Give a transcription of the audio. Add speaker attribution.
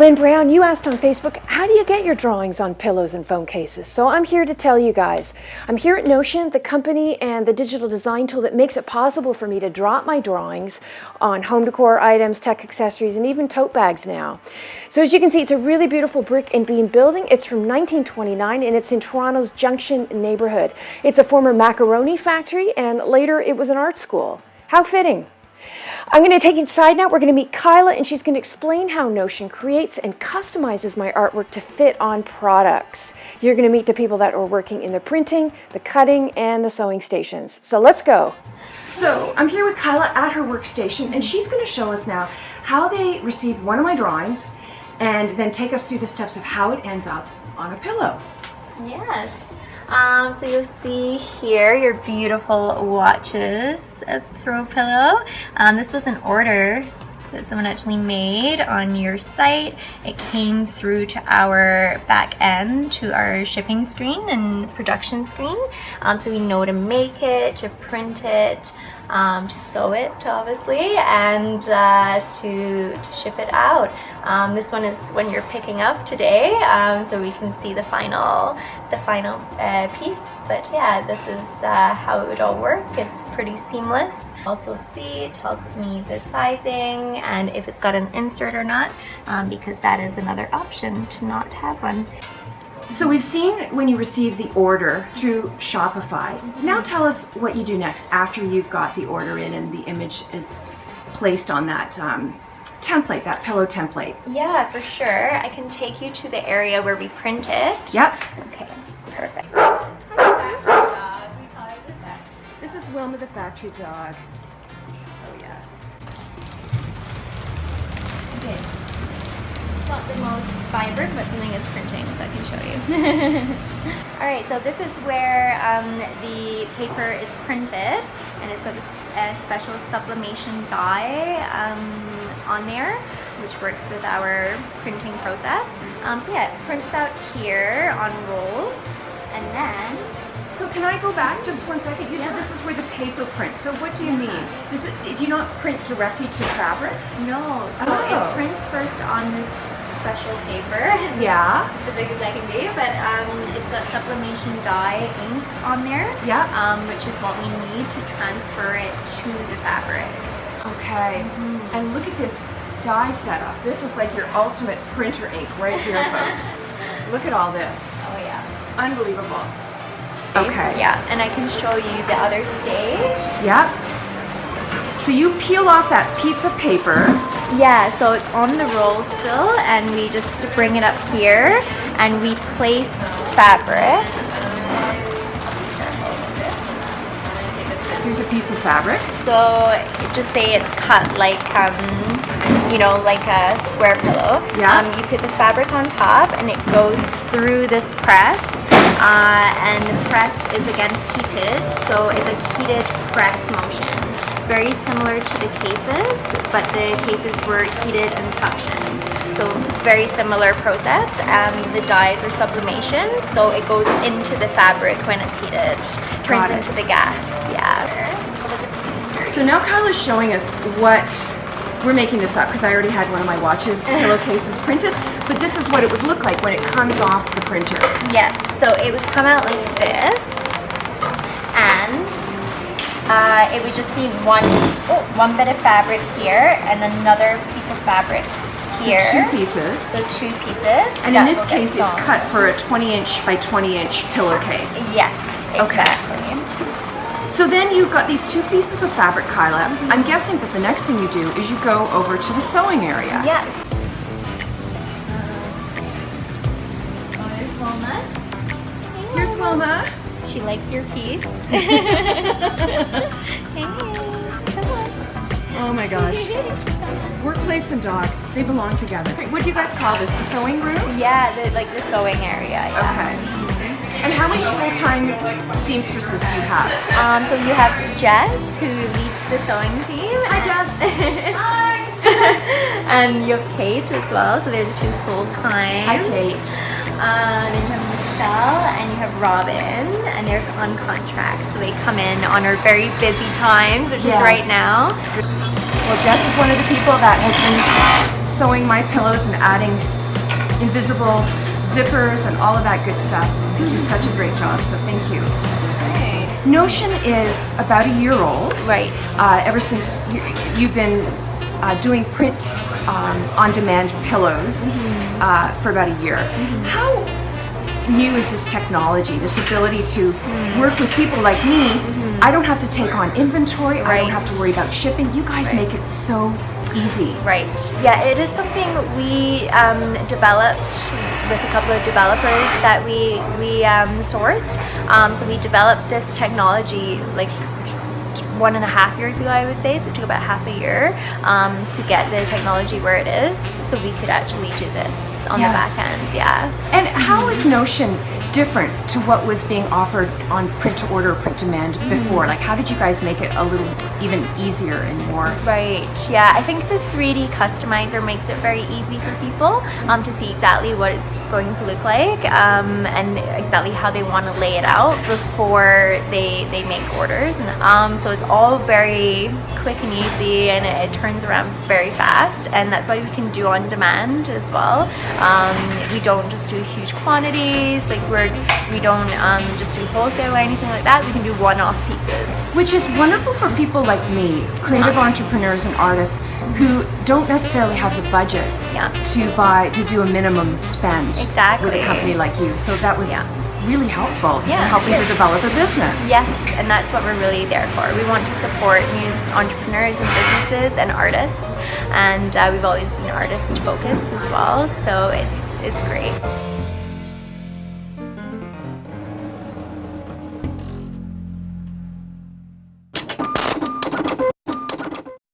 Speaker 1: Lynn Brown, you asked on Facebook, how do you get your drawings on pillows and phone cases? So I'm here to tell you guys. I'm here at Notion, the company and the digital design tool that makes it possible for me to drop my drawings on home decor items, tech accessories, and even tote bags now. So as you can see, it's a really beautiful brick and beam building. It's from 1929 and it's in Toronto's Junction neighborhood. It's a former macaroni factory and later it was an art school. How fitting. I'm going to take you inside now. We're going to meet Kyla, and she's going to explain how Notion creates and customizes my artwork to fit on products. You're going to meet the people that are working in the printing, the cutting, and the sewing stations. So let's go. So I'm here with Kyla at her workstation, and she's going to show us now how they receive one of my drawings and then take us through the steps of how it ends up on a pillow.
Speaker 2: Yes. So you'll see here your beautiful watches throw pillow. This was an order that someone actually made on your site. It came through to our back end, to our shipping screen and production screen. So we know to make it, to print it, to sew it, obviously, and to ship it out. This one is when you're picking up today, so we can see the final piece. But yeah, this is how it would all work. It's pretty seamless. Also see, it tells me the sizing and if it's got an insert or not, because that is another option to not have one.
Speaker 1: So we've seen when you receive the order through Shopify. Now tell us what you do next after you've got the order in and the image is placed on that template, that pillow template.
Speaker 2: Yeah, for sure. I can take you to the area where we print it.
Speaker 1: Yep.
Speaker 2: Okay, perfect.
Speaker 1: This is Wilma the factory dog. Oh yes.
Speaker 2: Okay. Not the most vibrant, but something is printing, so I can show you. Alright, so this is where the paper is printed, and it's got a special sublimation die on there, which works with our printing process. So yeah, it prints out here on rolls, and then...
Speaker 1: So can I go back just 1 second? You said this is where the paper prints. So what do you mean? Do you not print directly to fabric?
Speaker 2: No, so it prints first on this special paper.
Speaker 1: Yeah.
Speaker 2: As specific as I can be, but it's got sublimation dye ink on there.
Speaker 1: Yeah.
Speaker 2: Which is what we need to transfer it to the fabric.
Speaker 1: Okay. And look at this dye setup. This is like your ultimate printer ink right here, folks. Look at all this.
Speaker 2: Oh yeah.
Speaker 1: Unbelievable. Okay.
Speaker 2: Yeah, and I can show you the other stage.
Speaker 1: Yep. So you peel off that piece of paper.
Speaker 2: Yeah, so it's on the roll still, and we just bring it up here, and we place fabric.
Speaker 1: Here's a piece of fabric.
Speaker 2: So just say it's cut like, you know, like a square pillow.
Speaker 1: Yeah.
Speaker 2: You put the fabric on top, and it goes through this press. And the press is again heated, so it's a heated press motion. Very similar to the cases, but the cases were heated and suctioned. So very similar process. The dyes are sublimation, so it goes into the fabric when it's heated. Turns into the gas, yeah.
Speaker 1: So now Kyla's showing us what, we're making this up because I already had one of my watches pillowcases printed, but this is what it would look like when it comes off the printer.
Speaker 2: Yes, so it would come out like this, and it would just be one bit of fabric here and another piece of fabric here.
Speaker 1: So 2 pieces.
Speaker 2: So 2 pieces.
Speaker 1: And in this case, it's cut for a 20-inch by 20-inch pillowcase.
Speaker 2: Yes, exactly.
Speaker 1: Okay. So then you've got these 2 pieces of fabric, Kyla. I'm guessing that the next thing you do is you go over to the sewing area.
Speaker 2: Yes. There's Wilma. Hey,
Speaker 1: Here's Wilma.
Speaker 2: She likes your piece. Hey, come on.
Speaker 1: Oh my gosh. Workplace and dogs, they belong together. What do you guys call this? The sewing room?
Speaker 2: Yeah, like the sewing area. Yeah.
Speaker 1: Okay. And how many full-time seamstresses do you have?
Speaker 2: So you have Jess, who leads the sewing team.
Speaker 1: Hi, Jess. Hi.
Speaker 2: And you have Kate as well, so they're the 2 full-time.
Speaker 1: Hi, Kate.
Speaker 2: Then you have Michelle and you have Robin, and they're on contract, so they come in on our very busy times, which is right now.
Speaker 1: Well, Jess is one of the people that has been
Speaker 3: sewing my pillows and adding invisible zippers and all of that good stuff. You do such a great job, so thank you. Notion is about a year old.
Speaker 2: Right.
Speaker 3: Ever since you've been doing print on-demand pillows for about a year. How new is this technology, this ability to work with people like me? I don't have to take on inventory, I don't have to worry about shipping. You guys make it so easy.
Speaker 2: Right. Yeah, it is something we developed with a couple of developers that we sourced. So we developed this technology like 1.5 years ago, I would say. So it took about half a year to get the technology where it is, so we could actually do this on the back end. Yeah.
Speaker 3: And how is Notion different to what was being offered on print to order, print demand before? Like, how did you guys make it a little even easier and more?
Speaker 2: Right, yeah, I think the 3D customizer makes it very easy for people to see exactly what it's going to look like and exactly how they want to lay it out before they make orders. And so it's all very quick and easy, and it turns around very fast, and that's why we can do on demand as well. We don't just do huge quantities, like we don't just do wholesale or anything like that. We can do one-off pieces.
Speaker 3: Which is wonderful for people like me, creative entrepreneurs and artists who don't necessarily have the budget to do a minimum spend with a company like you. So that was really helpful in helping to develop a business.
Speaker 2: Yes, and that's what we're really there for. We want to support new entrepreneurs and businesses and artists, and we've always been artist focused as well, so it's great.